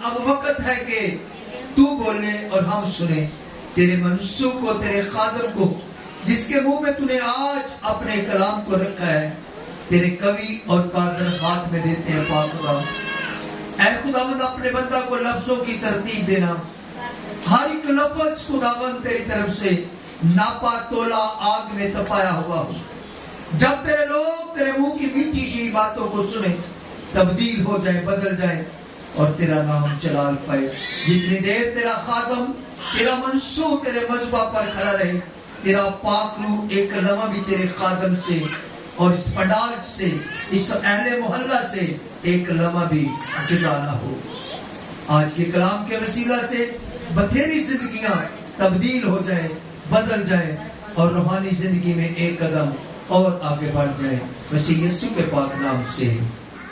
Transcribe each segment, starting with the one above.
اب وقت ہے کہ تو بولے اور ہم سنیں. تیرے منسوخ کو، تیرے خادم کو، جس کے منہ میں تو نے آج اپنے کلام کو رکھا ہے، تیرے قوی اور قادر ہاتھ میں دیتے ہیں. پاک خدا، اے خداوند اپنے بندہ کو لفظوں کی ترتیب دینا. ہر ایک لفظ خداوند تیری طرف سے ناپا تولا آگ میں تپایا ہوا ہو. جب تیرے لوگ تیرے منہ کی میٹھی سی باتوں کو سنیں، تبدیل ہو جائے، بدل جائے اور تیرا نام جلال پائے. جتنی دیر تیرا خادم، تیرا منصور تیرے مذبح پر کھڑا رہے، تیرا پاک روح ایک لمحہ بھی تیرے خادم سے اور اس پنڈال سے، اس اہل محلہ سے ایک لمحہ بھی جدا نہ ہو. آج کے کلام کے وسیلہ سے بتھیری زندگیاں تبدیل ہو جائے، بدل جائے اور روحانی زندگی میں ایک قدم اور آگے بڑھ جائے. مسیح یسوع کے پاک نام سے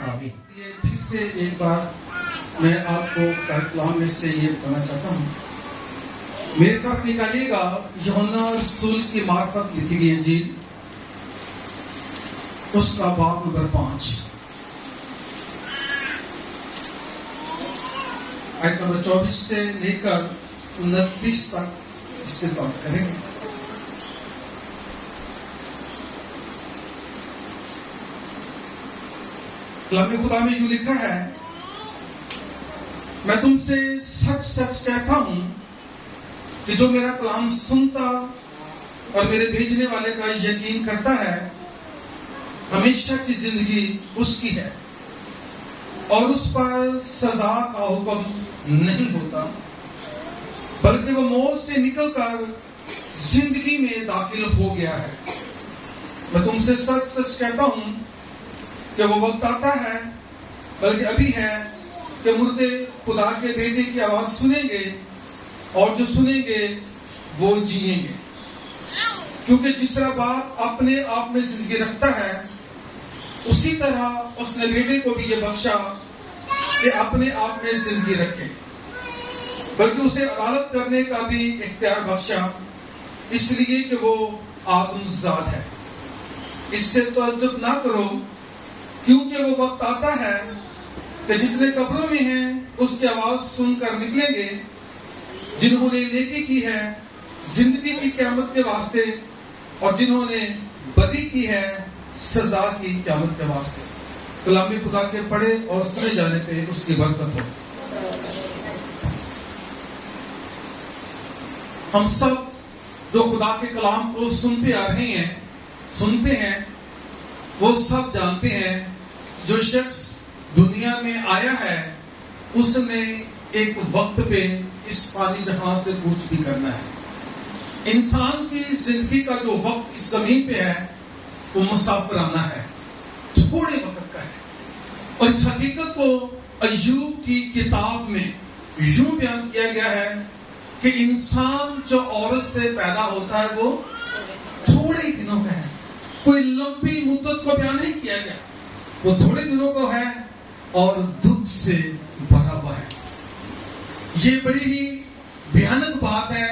آمین. یہ پھر سے ایک بار میں آپ کو کلام میں سے یہ بتانا چاہتا ہوں. میرے ساتھ نکالیے گا یوحنا رسول کی معرفت لکھی گئی انجیل، اس کا باب نمبر 5 آیت نمبر 24 سے لے کر 29 تک اس کے بات کریں گے. کلام خدا میں یوں لکھا ہے، میں تم سے سچ سچ کہتا ہوں کہ جو میرا کلام سنتا اور میرے بھیجنے والے کا یقین کرتا ہے، ہمیشہ کی زندگی اس کی ہے اور اس پر سزا کا حکم نہیں ہوتا، بلکہ وہ موت سے نکل کر زندگی میں داخل ہو گیا ہے. میں تم سے سچ سچ کہتا ہوں کہ وہ وقت آتا ہے، بلکہ ابھی ہے، کہ مردے خدا کے بیٹے کی آواز سنیں گے اور جو سنیں گے وہ جیئیں گے. کیونکہ جس طرح باپ اپنے آپ میں زندگی رکھتا ہے، اسی طرح اس نے بیٹے کو بھی یہ بخشا کہ اپنے آپ میں زندگی رکھے، بلکہ اسے عدالت کرنے کا بھی اختیار بخشا، اس لیے کہ وہ آدم زاد ہے. اس سے تعجب نہ کرو، کیونکہ وہ وقت آتا ہے کہ جتنے قبروں میں ہیں اس کی آواز سن کر نکلیں گے، جنہوں نے نیکی کی ہے زندگی کی قیامت کے واسطے، اور جنہوں نے بدی کی ہے سزا کی قیامت کے واسطے. کلام خدا کے پڑھے اور سنے جانے پہ اس کی برکت ہو. ہم سب جو خدا کے کلام کو سنتے آ رہے ہیں، سنتے ہیں، وہ سب جانتے ہیں جو شخص دنیا میں آیا ہے اس نے ایک وقت پہ اس فانی جہاں سے کوچ بھی کرنا ہے. انسان کی زندگی کا جو وقت اس زمین پہ ہے وہ مسافرانہ ہے، تھوڑے وقت کا ہے. اور اس حقیقت کو ایوب کی کتاب میں یوں بیان کیا گیا ہے کہ انسان جو عورت سے پیدا ہوتا ہے وہ تھوڑے ہی دنوں کا ہے. کوئی لمبی مدت کو بیان نہیں کیا گیا، وہ تھوڑے دنوں کو ہے اور دکھ سے بھرا ہوا ہے. یہ بڑی ہی بھیانک بات ہے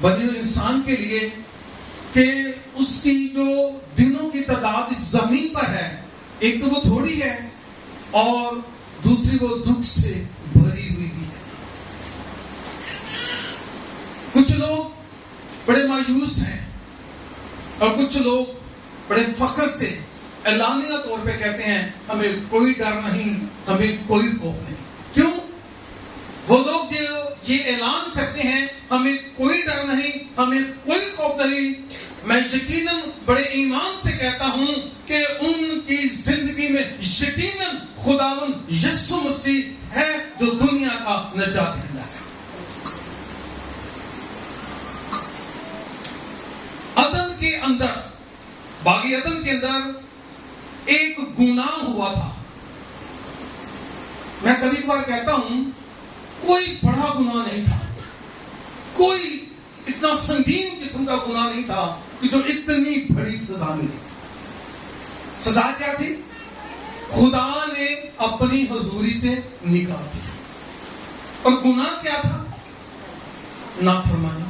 بنی ہوئے انسان کے لیے کہ اس کی جو دنوں کی تعداد اس زمین پر ہے، ایک تو وہ تھوڑی ہے اور دوسری وہ دکھ سے بھری ہوئی بھی ہے. کچھ لوگ بڑے مایوس ہیں اور کچھ لوگ بڑے فخر سے اعلانیہ طور پہ کہتے ہیں ہمیں کوئی ڈر نہیں، ہمیں کوئی خوف نہیں. کیوں؟ وہ لوگ جو یہ اعلان کرتے ہیں ہمیں کوئی ڈر نہیں، ہمیں کوئی خوف نہیں، میں یقیناً بڑے ایمان سے کہتا ہوں کہ ان کی زندگی میں یقیناً خداوند یسوع مسیح ہے جو دنیا کا نجات دہندہ ہے. عدن کے اندر، باغی عدن کے اندر ایک گناہ ہوا تھا. میں کبھی کبھار کہتا ہوں کوئی بڑا گناہ نہیں تھا، کوئی اتنا سنگین قسم کا گناہ نہیں تھا کہ جو اتنی بڑی سزا ملی. سزا کیا تھی؟ خدا نے اپنی حضوری سے نکال دیا. اور گناہ کیا تھا؟ نافرمانی.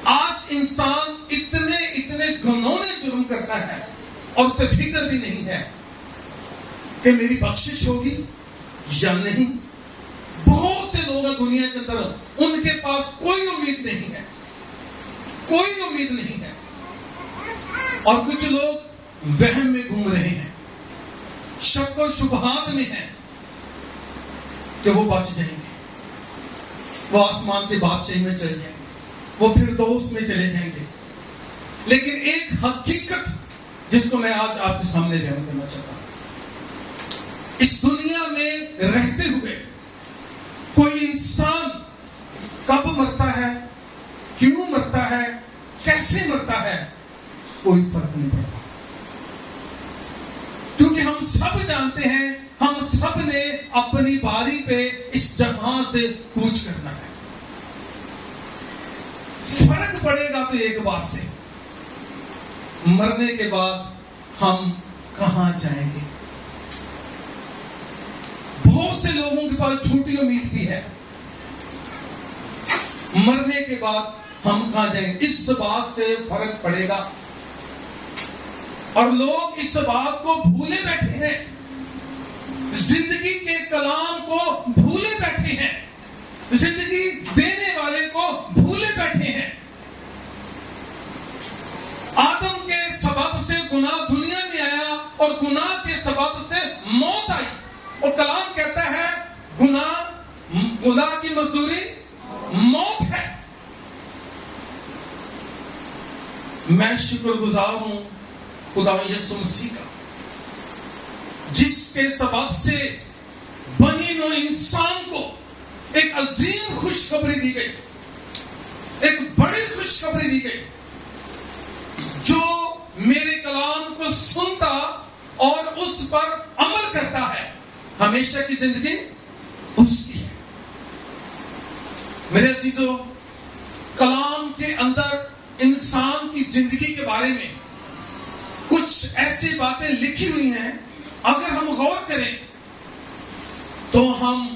آج انسان اتنے گھنونے جرم کرتا ہے اور اسے فکر بھی نہیں ہے کہ میری بخشش ہوگی یا نہیں؟ بہت سے لوگ ہیں دنیا کے اندر، ان کے پاس کوئی امید نہیں ہے، کوئی امید نہیں ہے، اور کچھ لوگ وہم میں گھوم رہے ہیں، شک و شبہات میں ہیں کہ وہ بچ جائیں گے، وہ آسمان کے بادشاہی میں چلے جائیں گے، وہ فردوس میں چلے جائیں گے۔ لیکن ایک حقیقت جس کو میں آج آپ کے سامنے بیان کرنا چاہتا ہوں، اس دنیا میں رہتے ہوئے کوئی انسان کب مرتا ہے، کیوں مرتا ہے، کیسے مرتا ہے، کوئی فرق نہیں پڑتا، کیونکہ ہم سب جانتے ہیں ہم سب نے اپنی باری پہ اس جہاں سے کوچ کرنا ہے۔ فرق پڑے گا تو ایک بات سے، مرنے کے بعد ہم کہاں جائیں گے؟ بہت سے لوگوں کے پاس جھوٹی امید بھی ہے، مرنے کے بعد ہم کہاں جائیں گے، اس بات سے فرق پڑے گا۔ اور لوگ اس بات کو بھولے بیٹھے ہیں، زندگی کے کلام کو بھولے بیٹھے ہیں، زندگی دینے والے کو بھولے بیٹھے ہیں۔ آدم کے سبب سے گناہ دنیا میں آیا اور گناہ کے سبب سے موت آئی، اور کلام کہتا ہے گناہ کی مزدوری موت ہے۔ میں شکر گزار ہوں خدا یسوع مسیح کا، جس کے سبب سے بنی نوع انسان کو ایک عظیم خوشخبری دی گئی، ایک بڑی خوشخبری دی گئی۔ جو میرے کلام کو سنتا اور اس پر عمل کرتا ہے، ہمیشہ کی زندگی اس کی ہے۔ میرے عزیزو، کلام کے اندر انسان کی زندگی کے بارے میں کچھ ایسی باتیں لکھی ہوئی ہیں، اگر ہم غور کریں تو ہم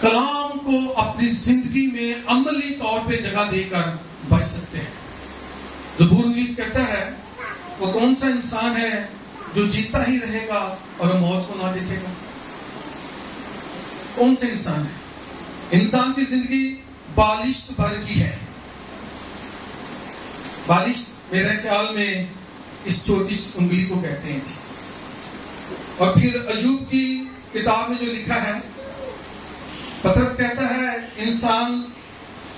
کلام کو اپنی زندگی میں عملی طور پہ جگہ دے کر بچ سکتے ہیں۔ زبور 19 کہتا ہے، وہ کون سا انسان ہے جو جیتا ہی رہے گا اور موت کو نہ دیکھے گا؟ کون سے انسان ہے؟ انسان کی زندگی بالشت بھر کی ہے۔ بالشت میرے خیال میں اس چھوٹی انگلی کو کہتے ہیں جی۔ اور پھر ایوب کی کتاب میں جو لکھا ہے، پطرس کہتا ہے انسان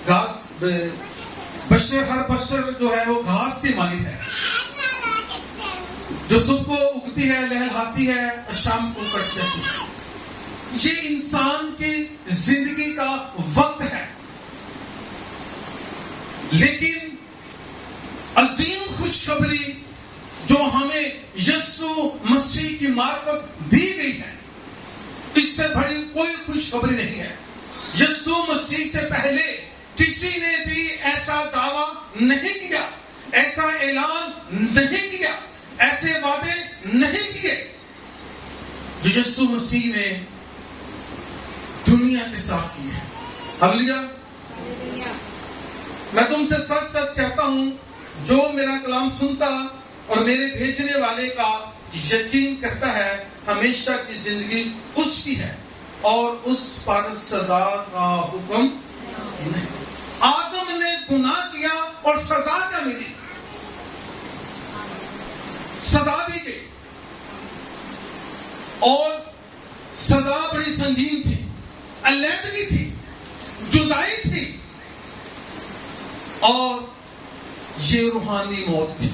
گھاس، ہر بشر جو ہے وہ گھاس کی مانند ہے، جو صبح کو اگتی ہے، لہلہاتی ہے، اور شام کو کٹ جاتی ہے۔ یہ انسان کی زندگی کا وقت ہے، لیکن عظیم خوشخبری جو ہمیں یسوع مسیح کی معرفت دی گئی ہے، اس سے بڑی کوئی خوشخبری نہیں ہے۔ یسوع مسیح سے پہلے کسی نے بھی ایسا دعویٰ نہیں کیا، ایسا اعلان نہیں کیا، ایسے وعدے نہیں کیے جو یسوع مسیح نے دنیا کے ساتھ کیے۔ ہلیلویا۔ میں تم سے سچ سچ کہتا ہوں، جو میرا کلام سنتا اور میرے بھیجنے والے کا یقین کرتا ہے، ہمیشہ کی زندگی اس کی ہے اور اس پر سزا کا حکم نہیں۔ آدم نے گناہ کیا اور سزا کیا ملی؟ سزا دی گئی، اور سزا بڑی سنگین تھی، علیحدگی تھی، جدائی تھی، اور یہ روحانی موت تھی۔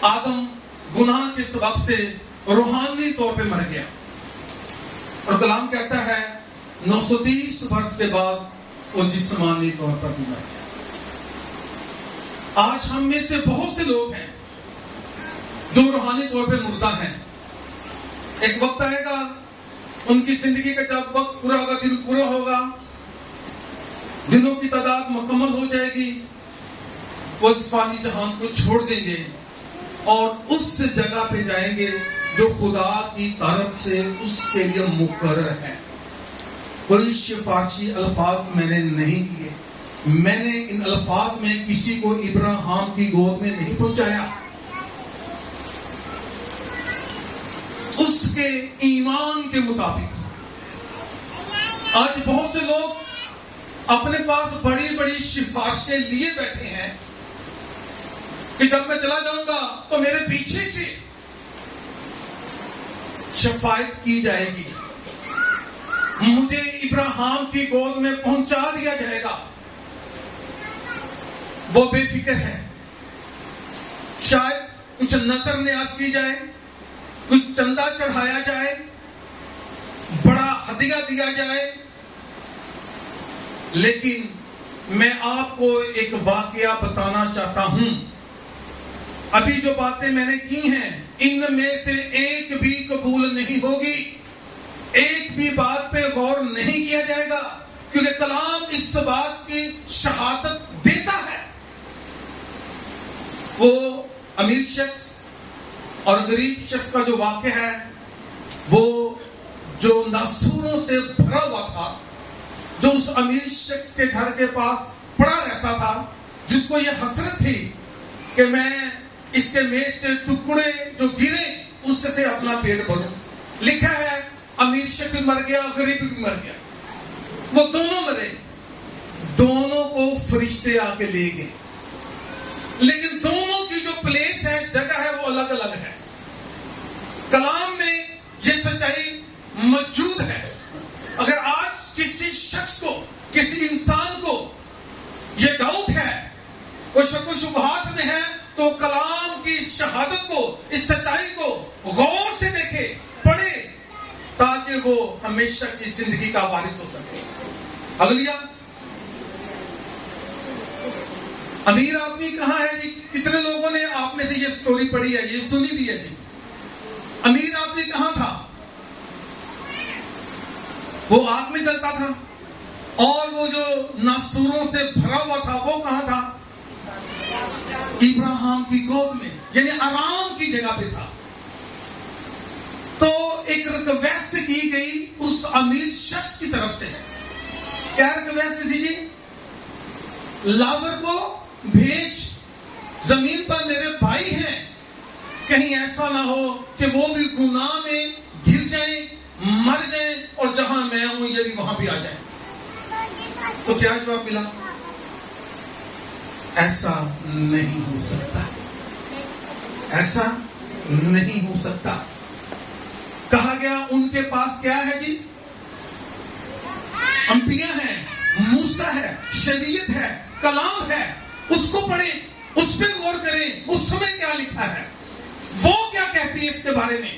آدم گناہ کے سبب سے روحانی طور پہ مر گیا، اور کلام کہتا ہے 930 برس کے بعد وہ جسمانی طور پر بھی مر گیا۔ آج ہم میں سے بہت سے لوگ ہیں جو روحانی طور پہ مردہ ہیں۔ ایک وقت آئے گا ان کی زندگی کا، جب وقت پورا ہوگا، دن پورا ہوگا، دنوں کی تعداد مکمل ہو جائے گی، وہ اس فانی جہان کو چھوڑ دیں گے اور اس جگہ پہ جائیں گے جو خدا کی طرف سے اس کے لیے مقرر ہے۔ کوئی سفارشی الفاظ میں نے نہیں کیے، میں نے ان الفاظ میں کسی کو ابراہیم کی گود میں نہیں پہنچایا۔ کے ایمان کے مطابق. آج بہت سے لوگ اپنے پاس بڑی بڑی سفارشیں لیے بیٹھے ہیں کہ جب میں چلا جاؤں گا تو میرے پیچھے سے شفاعت کی جائے گی, مجھے ابراہیم کی گود میں پہنچا دیا جائے گا. وہ بے فکر ہے. شاید کچھ نظر نیاز کی جائے, کچھ چندہ چڑھایا جائے, بڑا ہدیہ دیا جائے, لیکن میں آپ کو ایک واقعہ بتانا چاہتا ہوں. ابھی جو باتیں میں نے کی ہیں ان میں سے ایک بھی قبول نہیں ہوگی, ایک بھی بات پہ غور نہیں کیا جائے گا, کیونکہ کلام اس بات کی شہادت دیتا ہے. وہ امیر شخص اور غریب شخص کا جو واقعہ ہے, وہ جو ناسوروں سے بھرا ہوا تھا, جو اس امیر شخص کے گھر کے پاس پڑا رہتا تھا, جس کو یہ حسرت تھی کہ میں اس کے میز سے ٹکڑے جو گرے اس سے اپنا پیٹ بھروں. لکھا ہے امیر شخص مر گیا, غریب بھی مر گیا, وہ دونوں مرے, دونوں کو فرشتے آ کے لے گئے, لیکن دونوں کی جو پلیس ہے, جگہ ہے, وہ الگ الگ ہے. کلام میں یہ سچائی موجود ہے. اگر آج کسی شخص کو, کسی انسان کو یہ ڈاؤٹ ہے, کوئی شک و شبہات میں ہے, تو کلام کی اس شہادت کو, اس سچائی کو غور سے دیکھے, پڑھے, تاکہ وہ ہمیشہ کی زندگی کا وارث ہو سکے. ہلیلویا. امیر آدمی کہاں ہے جی؟ کتنے لوگوں نے آپ میں سے یہ سٹوری پڑھی ہے, یہ سنی بھی ہے جی. امیر آدمی کہاں تھا؟ وہ آگ میں جلتا تھا. اور وہ جو ناسوروں سے بھرا ہوا تھا, وہ کہاں تھا؟ ابراہیم کی گود میں, یعنی آرام کی جگہ پہ تھا. تو ایک ریکویسٹ کی گئی اس امیر شخص کی طرف سے. کیا ریکویسٹ تھی جی؟ لازر کو بھیج, زمین پر میرے بھائی ہیں, کہیں ایسا نہ ہو کہ وہ بھی گناہ میں گر جائیں, مر جائیں, اور جہاں میں ہوں یہ بھی وہاں بھی آ جائیں. تو کیا جواب ملا؟ ایسا نہیں ہو سکتا, ایسا نہیں ہو سکتا. کہا گیا ان کے پاس کیا ہے جی؟ انبیاء ہیں, موسیٰ ہے, شریعت ہے, کلام ہے, اس کو پڑھیں, اس پہ غور کریں, اس میں کیا لکھا ہے, وہ کیا کہتی ہے اس کے بارے میں.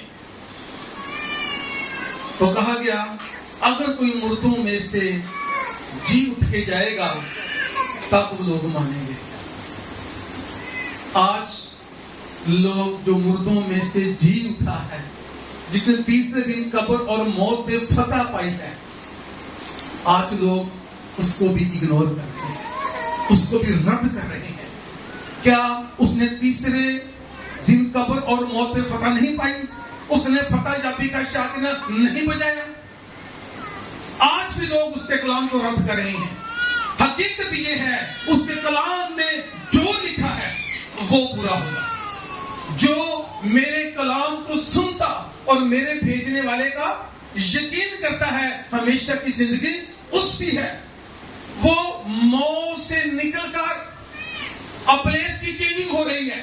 تو کہا گیا اگر کوئی مردوں میں سے جی اٹھ کے جائے گا تب لوگ مانیں گے. آج لوگ جو مردوں میں سے جی اٹھا ہے, جس نے تیسرے دن قبر اور موت پہ فتح پائی ہے, آج لوگ اس کو بھی اگنور کر رہے ہیں, اس کو بھی رد کر رہے ہیں. کیا اس نے تیسرے دن قبر اور موت پہ فتح نہیں پائی؟ اس نے فتح یابی کا شاطینہ نہیں بجایا؟ آج بھی لوگ اس کے کلام کو رد کر رہے ہیں. حقیقت یہ ہے اس کے کلام میں جو لکھا ہے وہ پورا ہوگا. جو میرے کلام کو سنتا اور میرے بھیجنے والے کا یقین کرتا ہے, ہمیشہ کی زندگی اس کی ہے. وہ موت سے نکل کر اب پلیس کی چینجنگ ہو رہی ہے,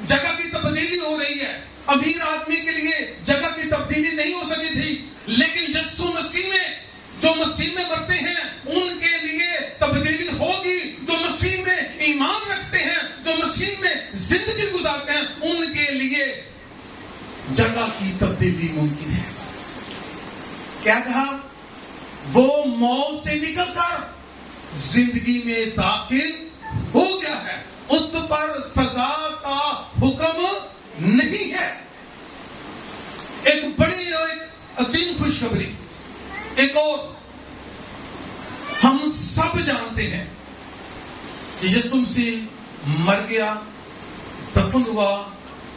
جگہ کی تبدیلی ہو رہی ہے. امیر آدمی کے لیے جگہ کی تبدیلی نہیں ہو سکی تھی, لیکن یسوع مسیح میں, جو مسیح میں مرتے ہیں ان کے لیے تبدیلی ہوگی. جو مسیح میں ایمان رکھتے ہیں, جو مسیح میں زندگی گزارتے ہیں, ان کے لیے جگہ کی تبدیلی ممکن ہے. کیا کہا؟ وہ موت سے نکل کر زندگی میں داخل ہو گیا ہے, اس پر سزا کا حکم نہیں ہے. ایک بڑی اور ایک عظیم خوشخبری ایک اور, ہم سب جانتے ہیں کہ یسوع مسیح مر گیا, دفن ہوا,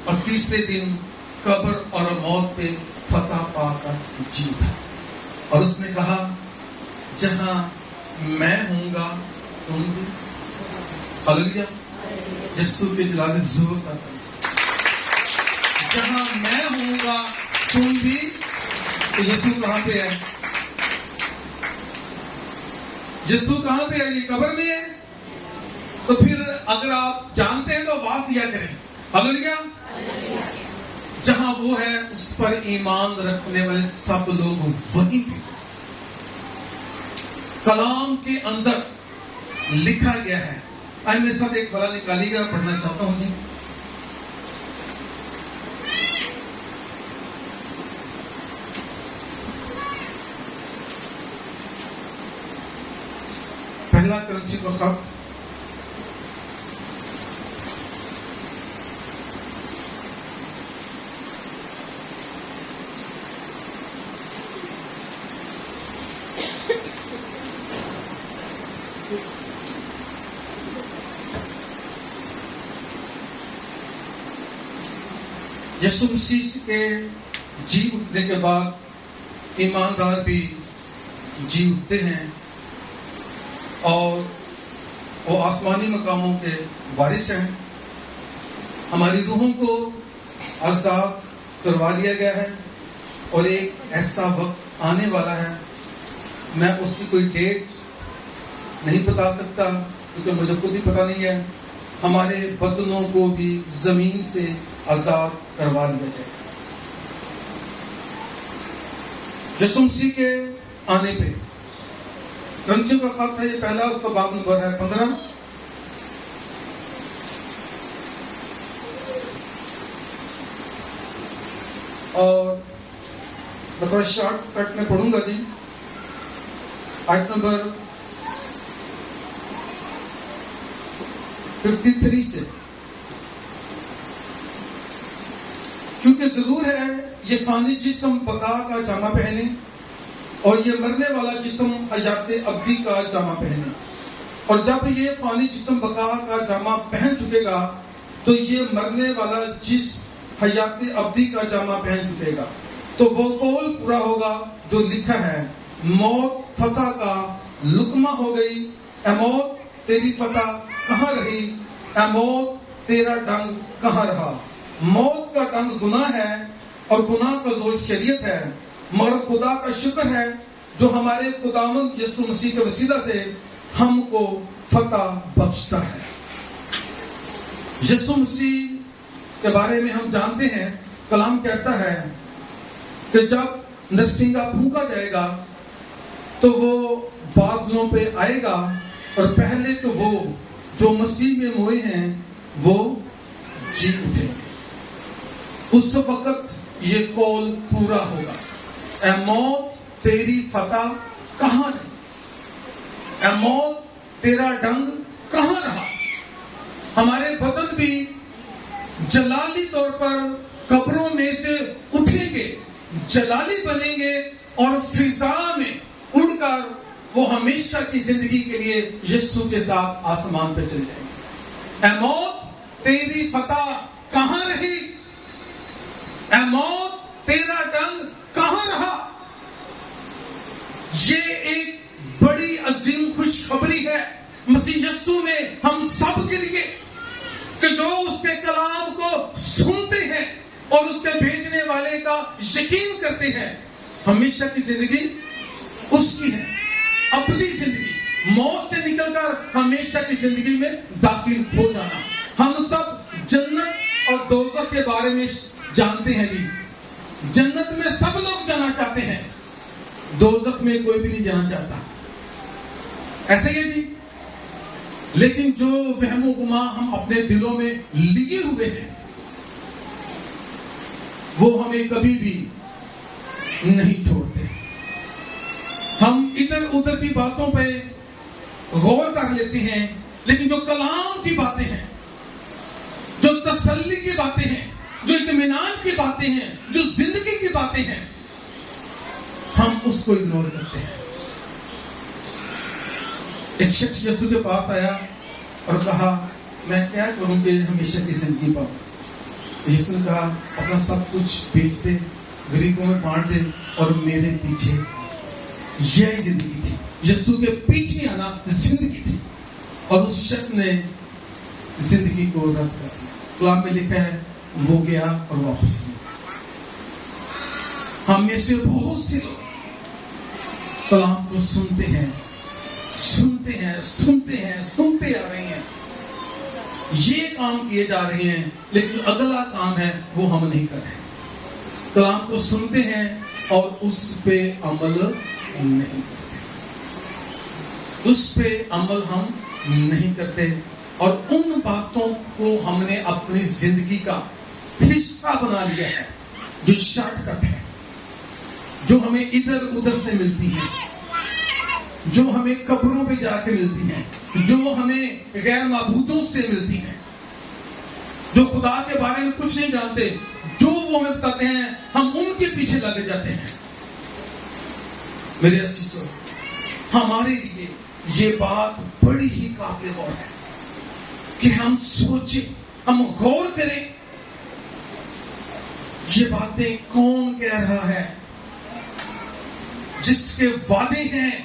اور تیسرے دن قبر اور موت پہ فتح پا کر جی اٹھا. اور اس نے کہا جہاں میں ہوں گا تم بھی. ہلیلویا. یسوع کے جلال زور کا, جہاں میں ہوں گا تم بھی تو یسوع کہاں پہ ہے؟ یسوع کہاں پہ ہے؟ یہ قبر میں ہے. تو پھر اگر آپ جانتے ہیں تو آواز دیا کریں ہلیلویا. جہاں وہ ہے اس پر ایمان رکھنے والے سب لوگ وہیں پہ. کلام کے اندر لکھا گیا ہے. آئے میرے ساتھ ایک بڑا نکالیے گا, پڑھنا چاہتا ہوں جی. پہلا کرنچی کا خط یسوع مسیح کے جی اٹھنے کے بعد ایماندار بھی جی اٹھتے ہیں اور وہ آسمانی مقاموں کے وارث ہیں. ہماری روحوں کو آزاد کروا لیا گیا ہے اور ایک ایسا وقت آنے والا ہے, میں اس کی کوئی ڈیٹ نہیں بتا سکتا کیونکہ مجھے خود ہی پتا نہیں ہے. ہمارے بدنوں کو بھی زمین سے آزاد کروا لیا جائے یسوع مسیح کے آنے پہ. کرنچیوں کا خط ہے یہ پہلا, اس کا باب نمبر ہے 15. اور میں تھوڑا شارٹ کٹ میں پڑھوں گا جی. آیت نمبر 53 سے. کیونکہ ضرور ہے یہ فانی جسم بقا کا جامہ پہنے اور یہ مرنے والا جسم حیات ابدی کا جامہ پہنے. اور جب یہ فانی جسم بقا کا جامہ پہن چکے گا تو یہ مرنے والا جسم حیات ابدی کا جامہ پہن چکے گا. تو وہ قول پورا ہوگا جو لکھا ہے, موت فتح کا لقمہ ہو گئی. اے موت تیری فتح کہاں رہی؟ اے موت تیرا ڈنگ کہاں رہا؟ موت کا ڈنگ گناہ ہے اور گناہ کا زور شریعت ہے, مگر خدا کا شکر ہے جو ہمارے خداوند یسوع مسیح کے وسیلہ سے ہم کو فتح بخشتا ہے. یسوع مسیح کے بارے میں ہم جانتے ہیں, کلام کہتا ہے کہ جب نرسنگا پھونکا جائے گا تو وہ بادلوں پہ آئے گا اور پہلے تو وہ جو مسیح میں موئے ہیں وہ جی اٹھیں گے. اس وقت یہ قول پورا ہوگا, اے موت تیری فتح کہاں رہی؟ اے موت تیرا ڈنگ کہاں رہا؟ ہمارے بدن بھی جلالی طور پر قبروں میں سے اٹھیں گے, جلالی بنیں گے اور فضا میں اڑ کر وہ ہمیشہ کی زندگی کے لیے یسوع کے ساتھ آسمان پہ چل جائیں گے. اے موت تیری فتح کہاں رہی؟ اے موت تیرا ڈنگ کہاں رہا؟ یہ ایک بڑی عظیم خوشخبری ہے مسیح یسوع میں ہم سب کے لیے, کہ جو اس کے کلام کو سنتے ہیں اور اس کے بھیجنے والے کا یقین کرتے ہیں, ہمیشہ کی زندگی اس کی ہے, اپنی زندگی, موت سے نکل کر ہمیشہ کی زندگی میں داخل ہو جانا. ہم سب جنت اور دوزخ کے بارے میں جانتے ہیں جی. جنت میں سب لوگ جانا چاہتے ہیں, دوزخ میں کوئی بھی نہیں جانا چاہتا. ایسا ہی ہے جی. لیکن جو وہم و گمان ہم اپنے دلوں میں لیے ہوئے ہیں وہ ہمیں کبھی بھی نہیں چھوڑتے. ہم ادھر ادھر کی باتوں پہ غور کر لیتے ہیں, لیکن جو کلام کی باتیں ہیں, جو تسلی کی باتیں ہیں, جو اطمینان کی باتیں ہیں, جو زندگی کی باتیں ہیں, ہم اس کو اگنور کرتے ہیں. ایک شخص یسوع کے پاس آیا اور کہا میں کیا کروں کہ ہمیشہ کی زندگی پاؤں. یسوع نے کہا اپنا سب کچھ بیچ دے, غریبوں میں بانٹ دے اور میرے پیچھے. یہی زندگی تھی, یسوع کے پیچھے آنا زندگی تھی. اور اس شخص نے زندگی کو رد کر دیا. کلام میں لکھا ہے وہ گیا اور واپس گیا. ہم میں سے بہت سے لوگ کلام کو سنتے ہیں سنتے آ رہے ہیں، یہ کام کیے جا رہے ہیں، لیکن اگلا کام ہے وہ ہم نہیں کر رہے۔ کلام کو سنتے ہیں اور اس پہ عمل نہیں کرتے، اس پہ عمل ہم نہیں کرتے، اور ان باتوں کو ہم نے اپنی زندگی کا حصہ بنا لیا ہے جو شارٹ کٹ ہے، جو ہمیں ادھر ادھر سے ملتی ہیں، جو ہمیں قبروں پہ جا کے ملتی ہیں، جو ہمیں غیر معبودوں سے ملتی ہیں، جو خدا کے بارے میں کچھ نہیں جانتے، جو وہ ہمیں بتاتے ہیں ہم ان کے پیچھے لگ جاتے ہیں۔ میرے عزیزو، ہمارے لیے یہ بات بڑی ہی قابل غور ہے کہ ہم سوچیں، ہم غور کریں، یہ باتیں کون کہہ رہا ہے جس کے وعدے ہیں،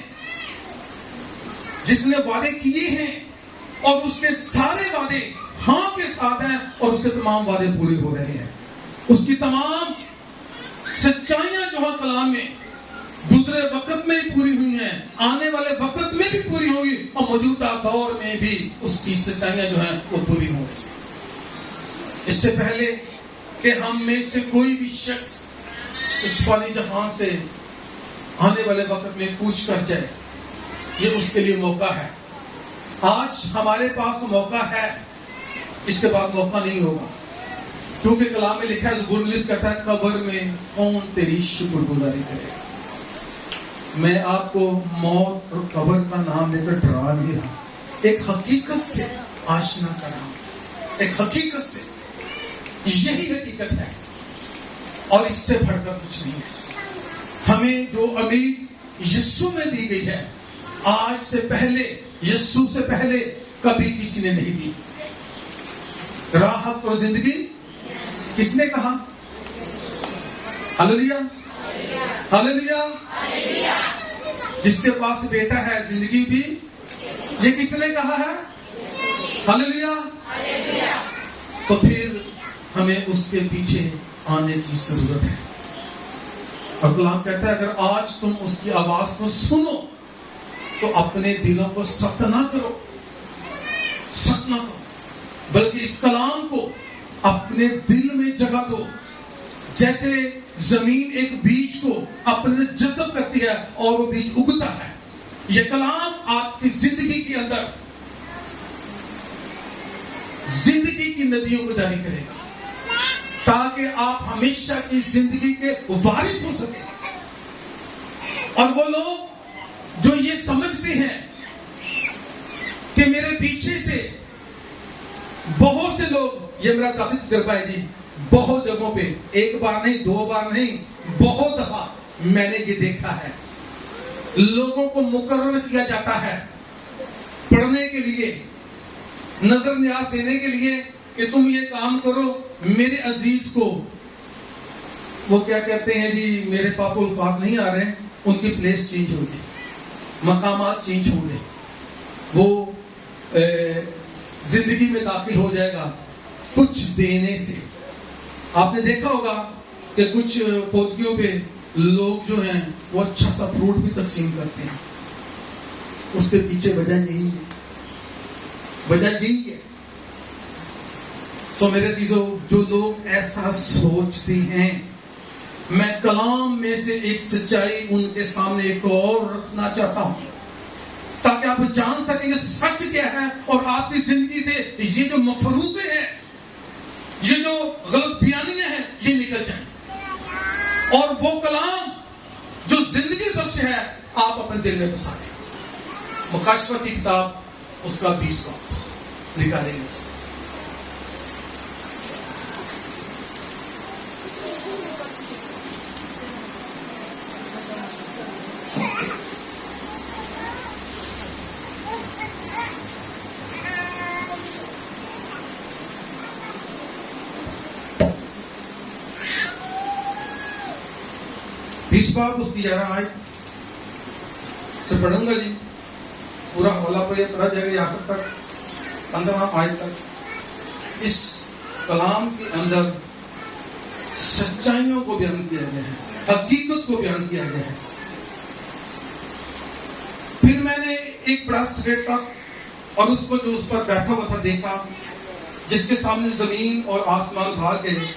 جس نے وعدے کیے ہیں اور اس کے سارے وعدے ہاں کے ساتھ ہیں، اور اس کے تمام وعدے پورے ہو رہے ہیں، اس کی تمام سچائیاں جو ہیں کلام میں گزرے وقت میں بھی پوری ہوئی ہیں، آنے والے وقت میں بھی پوری ہوگی، اور موجودہ دور میں بھی اس کی سچائیاں جو ہیں وہ پوری ہوں گی۔ اس سے پہلے کہ ہم میں سے کوئی بھی شخص اس فانی جہاں سے آنے والے وقت میں کوچ کر جائے، یہ اس کے لیے موقع ہے۔ آج ہمارے پاس موقع ہے، اس کے بعد موقع نہیں ہوگا، کیونکہ کلام میں لکھا ہے، زبور نویس کہتا ہے، قبر میں کون تیری شکر گزاری کرے گا۔ میں آپ کو موت اور قبر کا نام لے کر ڈرا نہیں رہا، ایک حقیقت سے آشنا کر رہا ہوں، ایک حقیقت سے، یہی حقیقت ہے اور اس سے بڑھ کر کچھ نہیں ہے۔ ہمیں جو امید یسوع میں دی گئی ہے، آج سے پہلے، یسوع سے پہلے کبھی کسی نے نہیں دی۔ راہ، حق اور زندگی کس نے کہا؟ ہلیلویا، ہلیلویا۔ جس کے پاس بیٹا ہے زندگی بھی، یہ کس نے کہا ہے؟ ہلیلویا۔ تو پھر ہمیں اس کے پیچھے آنے کی ضرورت ہے، اور کلام کہتا ہے اگر آج تم اس کی آواز کو سنو تو اپنے دلوں کو سخت نہ کرو، سخت نہ کرو، بلکہ اس کلام کو اپنے دل میں جگہ دو، جیسے زمین ایک بیج کو اپنے سے جذب کرتی ہے اور وہ بیج اگتا ہے۔ یہ کلام آپ کی زندگی کے اندر زندگی کی ندیوں کو جاری کرے گا، تاکہ آپ ہمیشہ کی زندگی کے وارث ہو سکیں۔ اور وہ لوگ جو یہ سمجھتے ہیں کہ میرے پیچھے سے بہت سے لوگ، یہ میرا دادا تجربہ ہے جی، بہت جگہوں پہ، ایک بار نہیں، دو بار نہیں، بہت دفعہ میں نے یہ دیکھا ہے، لوگوں کو مقرر کیا جاتا ہے پڑھنے کے لیے، نظر نیاز دینے کے لیے کہ تم یہ کام کرو۔ میرے عزیز کو وہ کیا کہتے ہیں جی، میرے پاس وہ الفاظ نہیں آ رہے ہیں، ان کی پلیس چینج ہو گئی، مقامات چینج ہو گئے، وہ زندگی میں داخل ہو جائے گا کچھ دینے سے۔ آپ نے دیکھا ہوگا کہ کچھ فوتگیوں پہ لوگ جو ہیں وہ اچھا سا فروٹ بھی تقسیم کرتے ہیں، اس کے پیچھے وجہ یہی ہے، وجہ یہی ہے۔ سو میرے چیزوں، جو لوگ ایسا سوچتے ہیں، میں کلام میں سے ایک سچائی ان کے سامنے ایک اور رکھنا چاہتا ہوں، تاکہ آپ جان سکیں کہ سچ کیا ہے، اور آپ کی زندگی سے یہ جو مفروضے ہیں، یہ جو غلط بیانیاں ہیں، یہ نکل جائیں، اور وہ کلام جو زندگی بخش ہے آپ اپنے دل میں بسا لیں۔ مکاشفہ کی کتاب اس کا 20 کا نکالیں گے۔ بیس باب اس کی 11 آیت سے پڑھوں گا جی، پورا حوالہ پڑھا جائے گا آخر تک، 15 آیت تک۔ اس کلام کے اندر سچائیوں کو بیان کیا گیا ہے، حقیقت کو بیان کیا گیا ہے۔ پھر میں نے ایک بڑا سفید تخت اور اس کو جو اس پر بیٹھا ہوا تھا دیکھا، جس کے سامنے زمین اور آسمان بھاگ گئے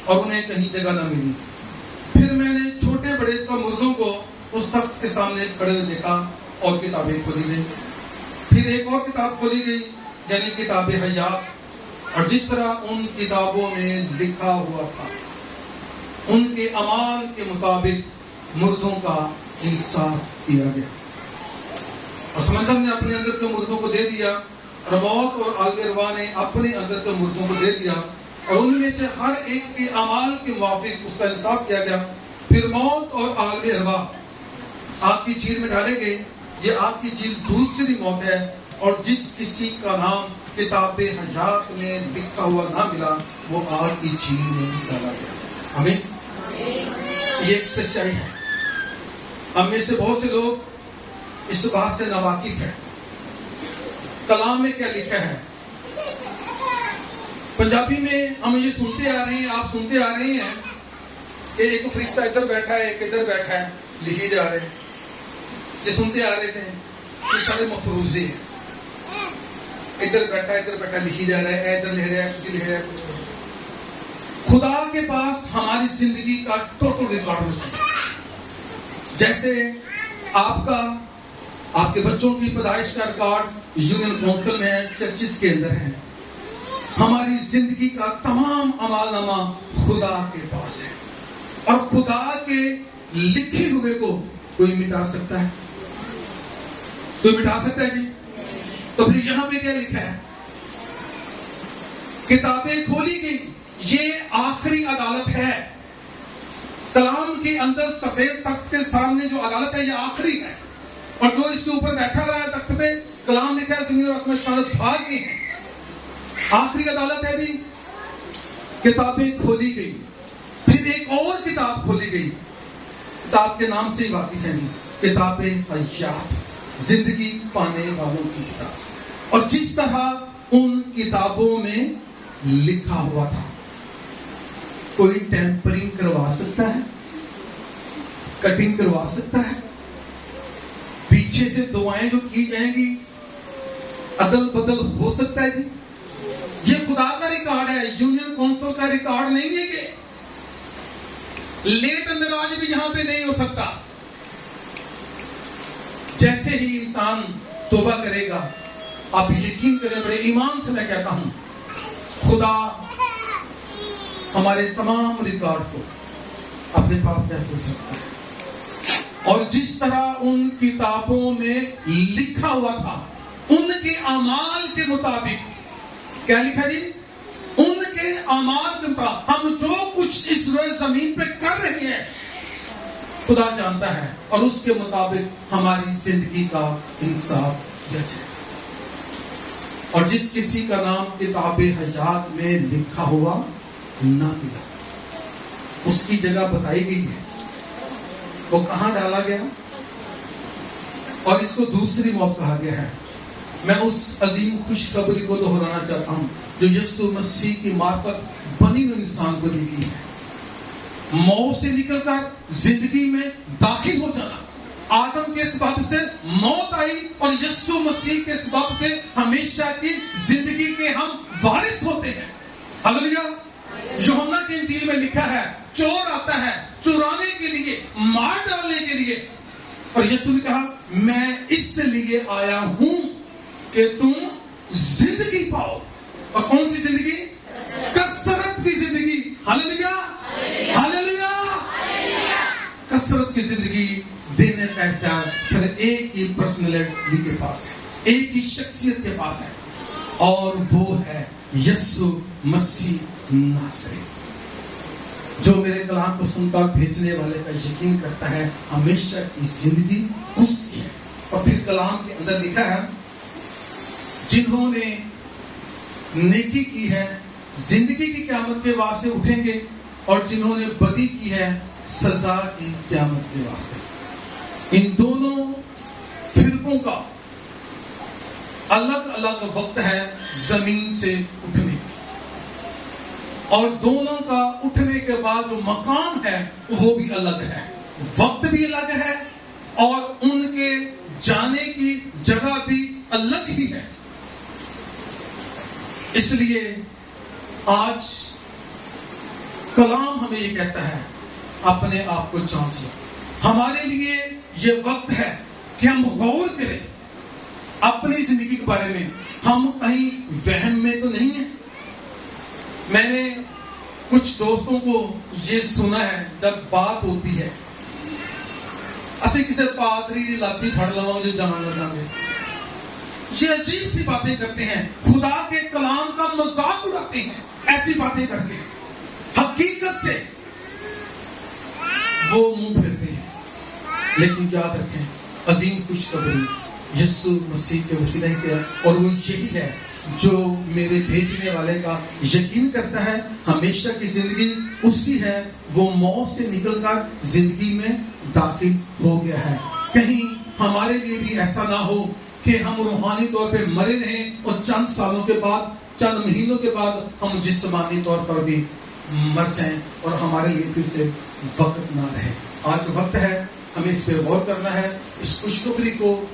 اور انہیں کہیں جگہ نہ ملی۔ پھر میں نے چھوٹے بڑے سب مردوں کو اس تخت کے سامنے کھڑے ہوئے دیکھا اور کتابیں کھولی گئی۔ پھر ایک اور کتاب کھولی گئی، یعنی کتاب حیات، اور جس طرح ان کتابوں میں لکھا ہوا تھا ان کے اعمال کے مطابق مردوں کا انصاف کیا گیا۔ اور سمندر نے اپنے اندر کے مردوں کو دے دیا، اور موت اور عالم ارواح نے اپنے اندر کے مردوں کو دے دیا، اور ان میں سے ہر ایک کے اعمال کے موافق اس کا انصاف کیا گیا۔ پھر موت اور عالم ارواح آگ کی چیل میں ڈالے گئے۔ یہ آگ کی چیل دوسری موت ہے، اور جس کسی کا نام کتاب حیات میں لکھا ہوا نہ ملا وہ آگ کی چیل میں ڈالا گیا۔ آمین۔ یہ ایک سچائی ہے۔ ہم میں سے بہت سے لوگ اس بات سے ناواقف ہیں۔ کلام میں کیا لکھا ہے؟ پنجابی میں ہم یہ سنتے آ رہے ہیں، آپ سنتے آ رہے ہیں کہ ایک فرشتہ ادھر بیٹھا ہے، ایک ادھر بیٹھا ہے، لکھی جا رہے ہیں۔ یہ سنتے آ رہے تھے، یہ سارے مفروضے ہیں۔ ادھر بیٹھا لکھی جا رہا ہے، ادھر لکھ رہا ہے، کچھ لکھ رہا ہے، کچھ لکھ رہا ہے۔ خدا کے پاس ہماری زندگی کا ٹوٹل ریکارڈ ہو چکا ہے۔ جیسے آپ کے بچوں کی پیدائش کا ریکارڈ یونین کونسل میں ہے، چرچز کے اندر ہے۔ ہماری زندگی کا تمام اعمال نامہ خدا کے پاس ہے، اور خدا کے لکھے ہوئے کو کوئی مٹا سکتا ہے؟ کوئی مٹا سکتا ہے جی؟ تو پھر یہاں پہ کیا لکھا ہے؟ کتابیں کھولی گئی، یہ آخری عدالت ہے۔ کلام کے اندر سفید تخت کے سامنے جو عدالت ہے یہ آخری ہے، اور جو اس کے اوپر بیٹھا ہوا ہے تخت پہ، کلام لکھا ہے زمین اور آسمان شانت بھاگ گئی ہیں۔ آخری عدالت ہے جی۔ کتابیں کھولی گئی، پھر ایک اور کتاب کھولی گئی۔ کتاب کے نام سے ہی واقف ہیں جی، کتاب حیات، زندگی پانے والوں کی کتاب۔ اور جس طرح ان کتابوں میں لکھا ہوا تھا، کوئی ٹیمپرنگ کروا سکتا ہے؟ کٹنگ کروا سکتا ہے؟ پیچھے سے دعائیں جو کی جائیں گی عدل بدل ہو سکتا ہے جی؟ یہ خدا کا ریکارڈ ہے، یونین کونسل کا ریکارڈ نہیں ہے کہ لیٹ اندراج بھی یہاں پہ نہیں ہو سکتا۔ جیسے ہی انسان توبہ کرے گا، آپ یقین کریں، بڑے ایمان سے میں کہتا ہوں، خدا ہمارے تمام ریکارڈ کو اپنے پاس محفوظ رکھتا ہے۔ اور جس طرح ان کتابوں میں لکھا ہوا تھا ان کے اعمال کے مطابق، کیا لکھا جی؟ ان کے اعمال کے مطابق ہم جو کچھ اس روئے زمین پہ کر رہے ہیں خدا جانتا ہے، اور اس کے مطابق ہماری زندگی کا انصاف کیا جائے۔ اور جس کسی کا نام کتاب حیات میں لکھا ہوا نہ ملا، اس کی جگہ بتائی گئی ہے، وہ کہاں ڈالا گیا؟ اور اس کو دوسری موت کہا گیا ہے۔ میں اس عظیم خوشخبری کو دہرانا چاہتا ہوں جو یسوع مسیح کی معرفت بنی ہوئی انسان کو دی گئی ہے۔ موت سے نکل کر زندگی میں داخل ہو جانا، آدم کے سبب سے موت آئی، اور یسوع مسیح کے سبب سے ہمیشہ کی زندگی کے ہم وارث ہوتے ہیں۔ ہلیلویا۔ یوحنا کی انجیل میں لکھا ہے، چور آتا ہے چرانے کے لیے، مار ڈالنے کے لیے، اور یسوع نے کہا میں اس لیے آیا ہوں کہ تم زندگی پاؤ۔ اور کون سی زندگی؟ کثرت کی زندگی۔ ہلیلویا، ہلیلویا۔ کثرت کی زندگی دینے کا اختیار صرف ایک ہی پرسنالٹی کے پاس ہے، ایک ہی شخصیت کے پاس ہے، اور وہ ہے یسوع مسیح ناصری۔ جو میرے کلام کو سنتا اور بھیجنے والے کا یقین کرتا ہے، ہمیشہ کی زندگی اس کی ہے۔ اور پھر کلام کے اندر لکھا ہے، جنہوں نے نیکی کی ہے زندگی کی قیامت کے واسطے اٹھیں گے، اور جنہوں نے بدی کی ہے سزا کی قیامت کے واسطے۔ ان دونوں فرقوں کا الگ الگ وقت ہے زمین سے اٹھنے، اور دونوں کا اٹھنے کے بعد جو مقام ہے وہ بھی الگ ہے, وقت بھی الگ ہے اور ان کے جانے کی جگہ بھی الگ ہی ہے. اس لیے آج کلام ہمیں یہ کہتا ہے اپنے آپ کو جانچیں. ہمارے لیے یہ وقت ہے کہ ہم غور کریں اپنی زندگی کے بارے میں. ہم کہیں وہم میں تو نہیں ہیں. میں نے کچھ دوستوں کو یہ سنا ہے جب بات ہوتی ہے اسی کسی پادری دی لاتی پھڑ لوا جو جان لگا گے, یہ عجیب سی باتیں کرتے ہیں, خدا کے کلام کا مذاق اڑاتے ہیں. ایسی باتیں کر کے حقیقت سے وہ منہ پھیرتے ہیں. لیکن یاد رکھیں عظیم خوشخبری یسوع مسیح کے وسیلے سے ہے, اور وہ یہی ہے جو میرے بھیجنے والے کا یقین کرتا ہے ہمیشہ کی زندگی اس کی ہے. وہ موت سے نکل کر زندگی میں داخل ہو گیا ہے. کہیں ہمارے لیے بھی ایسا نہ ہو کہ ہم روحانی طور پہ مرے رہیں اور چند سالوں کے بعد, چند مہینوں کے بعد ہم جسمانی طور پر بھی مر جائیں اور ہمارے لیے پھر سے وقت نہ رہے. آج وقت ہے ہمیں اس پہ غور کرنا ہے, اس خوشخبری کو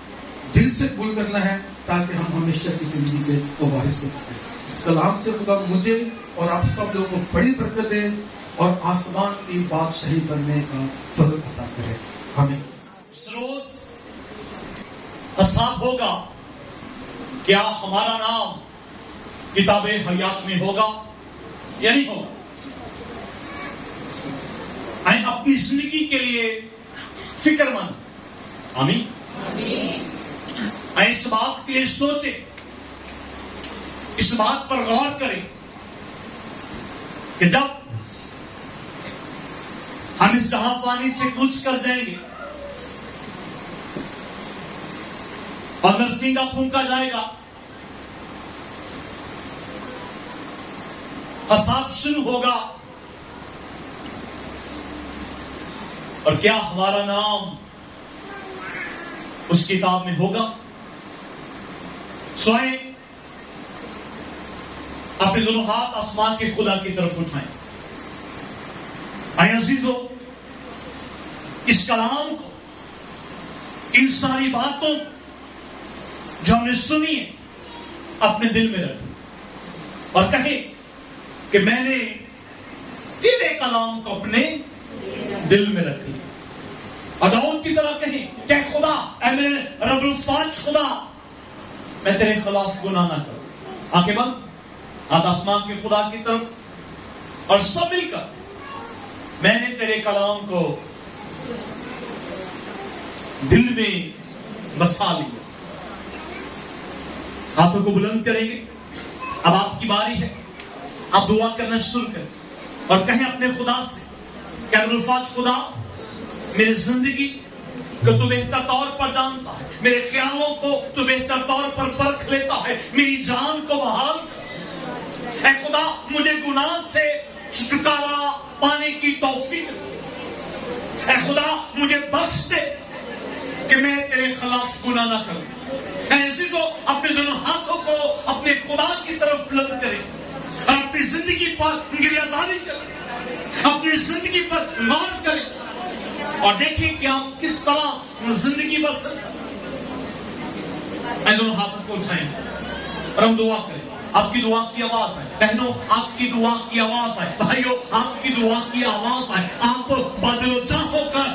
دل سے قبول کرنا ہے تاکہ ہم ہمیشہ کی زندگی کے وارث ہو سکیں. اس کلام سے خدا مجھے اور آپ سب لوگوں کو بڑی برکت دے اور آسمان کی بادشاہی بننے کا فضل عطا کرے. آمین. اس روز حساب ہوگا کیا ہمارا نام کتاب حیات میں ہوگا یا نہیں ہوگا. ہم اپنی زندگی کے لیے فکر مند. آمین. اس بات کے لیے سوچیں, اس بات پر غور کریں کہ جب ہم اس جہاں پانی سے کوچ کر جائیں گے اور نرسنگا پھونکا جائے گا, حساب شروع ہوگا, اور کیا ہمارا نام اس کتاب میں ہوگا. سوئیں اپنے دونوں ہاتھ آسمان کے خدا کی طرف اٹھائیں. اے عزیزو, اس کلام کو, ان ساری باتوں جو ہم نے سنی ہے اپنے دل میں رکھیں اور کہیں کہ میں نے تیرے کلام کو اپنے دل میں رکھ لیا. اور داؤد کی طرح کہیں کہ خدا, اے میرے رب الفاج خدا, میں تیرے خلاف گناہ نہ کروں. آنکھیں بند, ہاتھ آسمان کے خدا کی طرف, اور سب مل کر میں نے تیرے کلام کو دل میں بسا لیا. ہاتھوں کو بلند کریں گے. اب آپ کی باری ہے, آپ دعا کرنا شروع کریں اور کہیں اپنے خدا سے کہ رب الفاج خدا, میری زندگی کو تو بہتر طور پر جانتا ہے, میرے خیالوں کو تو بہتر طور پر پرکھ لیتا ہے, میری جان کو بحال کر. اے خدا, مجھے گناہ سے چھٹکارا پانے کی توفیق دے. اے خدا, مجھے بخش دے کہ میں تیرے خلاف گناہ نہ کروں. اے عزیزو, اپنے دونوں ہاتھوں کو اپنے خدا کی طرف بلند کریں اور اپنی زندگی پر گریزانی کریں, اپنی زندگی پر غور کریں اور دیکھیں کہ آپ کس طرح زندگی بسر. اے دونوں ہاتھوں کو اٹھائیں اور ہم دعا کریں. آپ کی دعا کی آواز ہے بہنوں, آپ کی دعا کی آواز ہے بھائیوں, آپ کی دعا کی آواز ہے. آپ بدل جا ہو کر